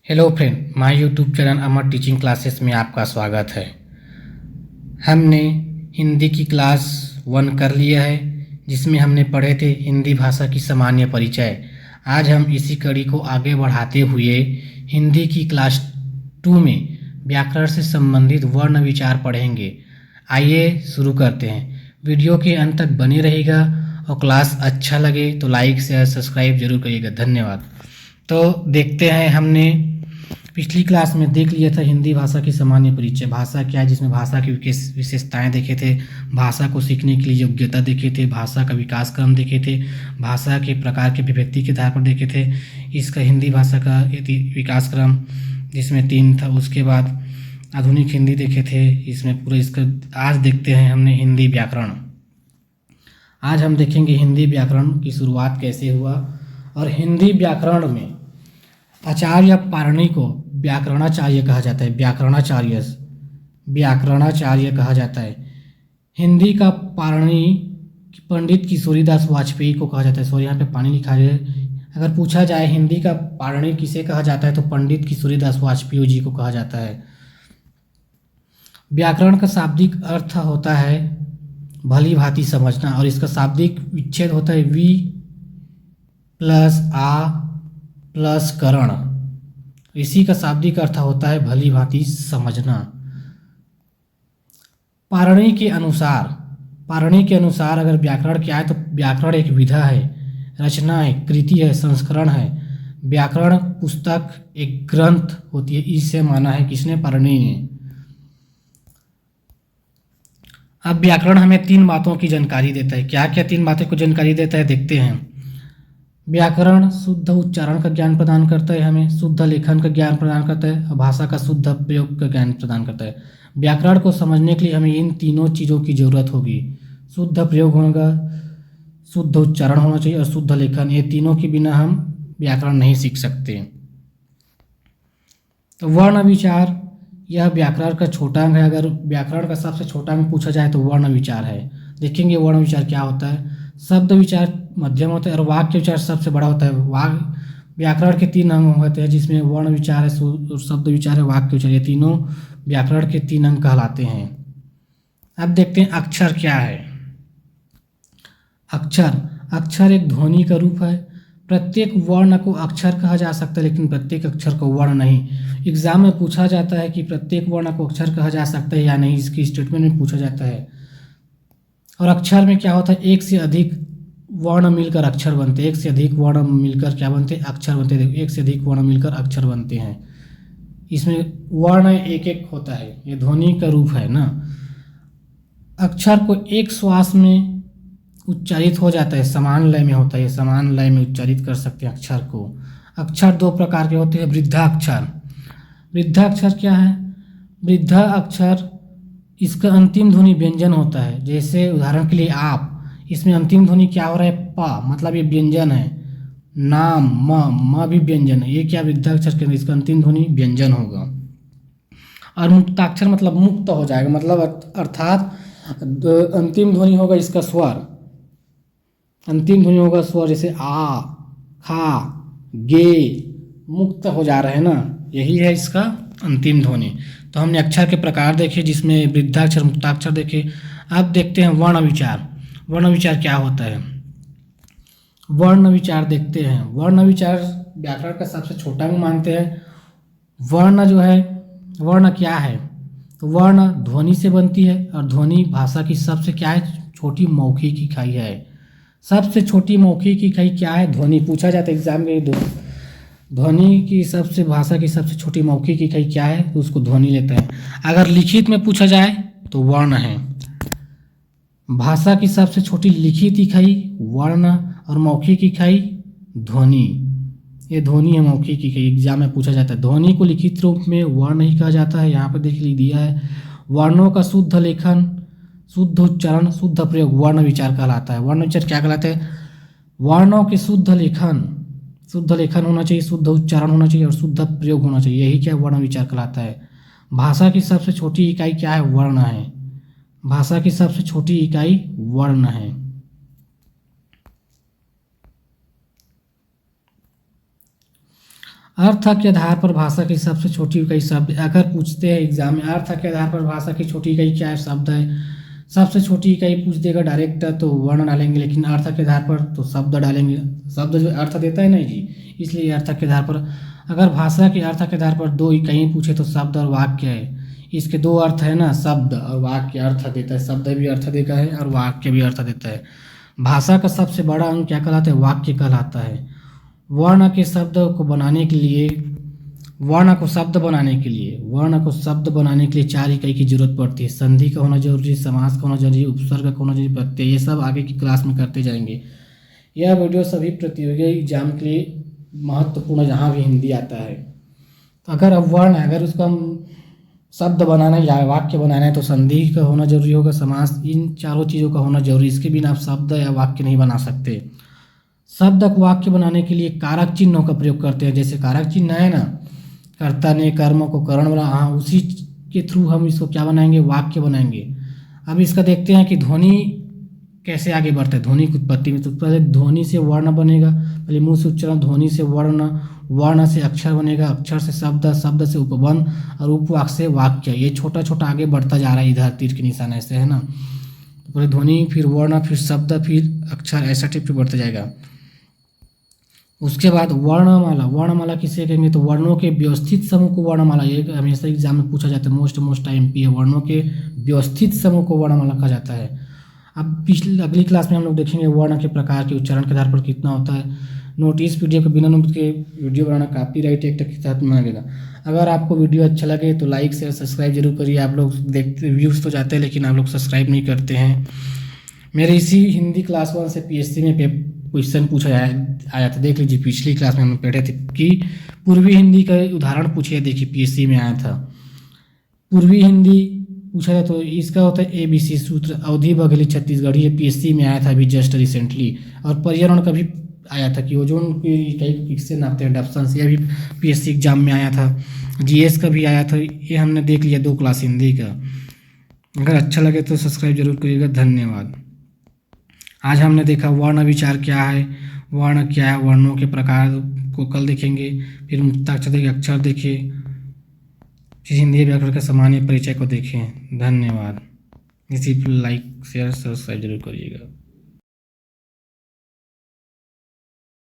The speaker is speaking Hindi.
Hello friend, my YouTube channel Amar teaching classes में आपका स्वागत है। हमने हिंदी की क्लास 1 कर लिया है, जिसमें हमने पढ़े थे हिंदी भाषा की सामान्य परिचय। आज हम इसी कड़ी को आगे बढ़ाते हुए हिंदी की क्लास 2 में व्याकरण से संबंधित वर्ण विचार पढ़ेंगे। आइए शुरू करते हैं। वीडियो के अंत तक बने रहिएगा और क्लास अच्छा लगे तो लाइक शेयर सब्सक्राइब जरूर करिएगा। धन्यवाद। तो देखते हैं, हमने पिछली क्लास में देख लिया था हिंदी भाषा की सामान्य परिचय। भाषा क्या है, जिसमें भाषा की विशेषताएं देखे थे, भाषा को सीखने के लिए योग्यता देखे थे, भाषा का विकास क्रम देखे थे, भाषा के प्रकार के अभिव्यक्ति के आधार पर देखे थे, इसका हिंदी भाषा का विकास क्रम जिसमें 3 था। उसके बाद आधुनिक हिंदी देखे थे, इसमें पूरा इसका। आज देखते हैं हमने हिंदी व्याकरण। आज हम देखेंगे हिंदी व्याकरण की शुरुआत कैसे हुआ। और हिंदी व्याकरण में आचार्य पाणिनि को व्याकरणाचार्य कहा जाता है। व्याकरणाचार्य कहा जाता है। हिंदी का पाणिनि पंडित किशोरीदास वाजपेयी को कहा जाता है। सॉरी, यहाँ पे पानी लिखा है। अगर पूछा जाए हिंदी का पाणिनि किसे कहा जाता है तो पंडित किशोरीदास वाजपेयी जी को कहा जाता है। व्याकरण का शाब्दिक अर्थ होता है भली भांति समझना, और इसका शाब्दिक विच्छेद होता है वी प्लस आ प्लस करण। इसी का शाब्दिक अर्थ होता है भली भांति समझना। पाणिनि के अनुसार अगर व्याकरण क्या है तो व्याकरण एक विधा है, रचना है, कृति है, संस्करण है। व्याकरण पुस्तक एक ग्रंथ होती है, इसे माना है किसने? पाणिनि ने। अब व्याकरण हमें 3 बातों की जानकारी देता है। क्या क्या 3 बातों को जानकारी देता है, देखते हैं। व्याकरण शुद्ध उच्चारण का ज्ञान प्रदान करता है, हमें शुद्ध लेखन का ज्ञान प्रदान करता है, और भाषा का शुद्ध प्रयोग का ज्ञान प्रदान करता है। व्याकरण को समझने के लिए हमें इन तीनों चीज़ों की जरूरत होगी। शुद्ध प्रयोग होगा, शुद्ध उच्चारण होना चाहिए और शुद्ध लेखन। ये तीनों के बिना हम व्याकरण नहीं सीख सकते। तो वर्ण विचार यह व्याकरण का छोटा अंग है। अगर व्याकरण का सबसे छोटा अंग पूछा जाए तो वर्ण विचार है। देखेंगे वर्ण विचार क्या होता है। शब्द विचार मध्यम होता है और वाक्य विचार सबसे बड़ा होता है। व्याकरण के 3 अंग होते हैं, जिसमें वर्ण विचार है, शब्द विचार है, वाक्य विचार। ये तीनों व्याकरण के 3 अंग कहलाते हैं। अब देखते हैं अक्षर क्या है। अक्षर एक ध्वनि का रूप है। प्रत्येक वर्ण को अक्षर कहा जा सकता है, लेकिन प्रत्येक अक्षर को वर्ण नहीं। एग्जाम में पूछा जाता है कि प्रत्येक वर्ण को अक्षर कहा जा सकता है या नहीं, इसकी स्टेटमेंट में पूछा जाता है। और अक्षर में क्या होता है, एक से अधिक वर्ण मिलकर अक्षर बनते हैं। एक से अधिक वर्ण मिलकर क्या बनते हैं? अक्षर बनते हैं। एक से अधिक वर्ण मिलकर अक्षर बनते हैं। इसमें वर्ण एक एक होता है, ये ध्वनि का रूप है ना। अक्षर को एक श्वास में उच्चारित हो जाता है, समान लय में होता है, समान लय में उच्चारित कर सकते हैं अक्षर को। अक्षर 2 प्रकार के होते हैं। वृद्धाक्षर क्या है? वृद्धाक्षर इसका अंतिम ध्वनि व्यंजन होता है। जैसे उदाहरण के लिए आप, इसमें अंतिम ध्वनि क्या हो रहा है? प, मतलब ये व्यंजन है। नाम म भी व्यंजन है। ये क्या? वृद्धाक्षर के इसका अंतिम ध्वनि व्यंजन होगा। और मुक्ताक्षर मतलब मुक्त हो जाएगा, मतलब अर्थात अंतिम ध्वनि होगा इसका स्वर। अंतिम ध्वनि होगा स्वर, जैसे आ, खा, गे, मुक्त हो जा रहे हैं ना, यही है इसका अंतिम ध्वनि। तो हमने अक्षर के प्रकार देखे, जिसमें वृद्धाक्षर, मुक्ताक्षर देखे। अब देखते हैं वर्ण विचार। वर्ण विचार क्या होता है? वर्ण विचार देखते हैं। वर्ण विचार व्याकरण का सबसे छोटा अंग मानते हैं। वर्ण जो है, वर्ण क्या है? तो वर्ण ध्वनि से बनती है, और ध्वनि भाषा की सबसे क्या है? छोटी मौखिक इकाई है। सबसे छोटी मौखिक इकाई क्या है? ध्वनि। पूछा जाता है एग्जाम में, ध्वनि की सबसे, भाषा की सबसे छोटी मौखिक इकाई क्या है? तो उसको ध्वनि लेते हैं। अगर लिखित में पूछा जाए तो वर्ण है। भाषा की सबसे छोटी लिखित इकाई वर्ण और मौखिक इकाई ध्वनि। ये ध्वनि है, मौखिक इकाई। एग्जाम में पूछा जाता है। ध्वनि को लिखित रूप में वर्ण ही कहा जाता है। यहाँ पर देख दिया है। वर्णों का शुद्ध लेखन, शुद्ध उच्चारण, शुद्ध प्रयोग वर्ण विचार कहलाता है। वर्ण विचार क्या कहलाता है? वर्णों के शुद्ध लेखन होना चाहिए, शुद्ध उच्चारण होना चाहिए और शुद्ध प्रयोग होना चाहिए। यही क्या वर्ण विचार कहलाता है। भाषा की सबसे छोटी इकाई क्या है? वर्ण है। भाषा की सबसे छोटी इकाई वर्ण है। अर्थ के आधार पर भाषा की सबसे छोटी इकाई शब्द, अगर पूछते हैं एग्जाम में अर्थ के आधार पर भाषा की छोटी इकाई क्या है, शब्द है। सबसे छोटी इकाई पूछ देगा डायरेक्ट तो वर्ण डालेंगे, लेकिन अर्थ के आधार पर तो शब्द डालेंगे। शब्द जो अर्थ देता है ना जी, इसलिए अर्थ के आधार पर। अगर भाषा के अर्थ के आधार पर दो इकाई पूछे तो शब्द और वाक्य है। इसके दो अर्थ है ना, शब्द और वाक्य। अर्थ देता है, शब्द भी अर्थ देता है और वाक्य भी अर्थ देता है। भाषा का सबसे बड़ा अंग क्या कहलाता है, वाक्य कहलाता है। वर्ण के शब्द को बनाने के लिए वर्ण को शब्द बनाने के लिए चार इकाई की जरूरत पड़ती है। संधि का होना जरूरी, समास का होना जरूरी, उपसर्ग का होना जरूरी, प्रत्यय। ये सब आगे की क्लास में करते जाएंगे। यह वीडियो सभी प्रतियोगी एग्जाम के लिए महत्वपूर्ण है, जहाँ भी हिंदी आता है। तो अगर अब वर्ण है, अगर उसको हम शब्द बनाना है या वाक्य बनाना है तो संधि का होना जरूरी होगा, समास, इन चारों चीज़ों का होना जरूरी। इसके बिना आप शब्द या वाक्य नहीं बना सकते। शब्द को वाक्य बनाने के लिए कारक चिन्हों का प्रयोग करते हैं। जैसे कारक चिन्ह है ना, कर्ता ने कर्म को करण बना, हाँ उसी के थ्रू हम इसको क्या बनाएंगे, वाक्य बनाएंगे। अब इसका देखते हैं कि ध्वनि कैसे आगे बढ़ता है। ध्वनि की उत्पत्ति में तो पहले ध्वनि से वर्ण बनेगा, पहले मुंह से उच्चारण, ध्वनि से वर्ण, वर्ण से अक्षर बनेगा, अक्षर से शब्द, शब्द से उपबंध और उपवाक्य से वाक्य। ये छोटा छोटा आगे बढ़ता जा रहा है, इधर तीर के निशान ऐसे है ना। तो पहले ध्वनि, फिर वर्ण, फिर शब्द, फिर अक्षर, ऐसा टाइप पे बढ़ता जाएगा। उसके बाद वर्णमाला। वर्णमाला किसे कहेंगे, तो वर्णों के व्यवस्थित समूह को वर्णमाला। ये हमेशा एग्जाम में पूछा जाता है, मोस्ट MP है। वर्णों के व्यवस्थित समूह को वर्णमाला कहा जाता है। अब अगली क्लास में हम लोग देखेंगे वर्ण के प्रकार के उच्चारण के आधार पर कितना होता है। नोट, इस पीडीएफ को बिना नोट के वीडियो बनाना कॉपीराइट एक्ट के तहत माना जाएगा। अगर आपको वीडियो अच्छा लगे तो लाइक शेयर सब्सक्राइब जरूर करिए। आप लोग देखते व्यूज़ तो जाते हैं लेकिन आप लोग सब्सक्राइब नहीं करते हैं। मेरे इसी हिंदी क्लास 1 से PSC में क्वेश्चन पूछा आया था, देख लीजिए। पिछली क्लास में हम पढ़े थे कि पूर्वी हिंदी का उदाहरण पूछे, देखिए PSC में आया था। पूर्वी हिंदी पूछा था तो इसका होता है ABC सूत्र। अवधि बघेली छत्तीसगढ़ी, ये PSC में आया था अभी जस्ट रिसेंटली। और पर्यावरण का भी आया था कि ओजोन की कई किससे नापते हैं, डप्सन से। यह भी PSC एग्जाम में आया था। GS का भी आया था। ये हमने देख लिया 2 क्लास हिंदी का। अगर अच्छा लगे तो सब्सक्राइब जरूर करिएगा। धन्यवाद। आज हमने देखा वर्ण विचार क्या है, वर्ण क्या है, वर्णों के प्रकार को कल देखेंगे। फिर मुक्ताक्षर देखिए, अक्षर देखिए, फिर हिंदी व्याकरण के सामान्य परिचय को देखें। धन्यवाद। इसी लाइक शेयर सब्सक्राइब जरूर करिएगा।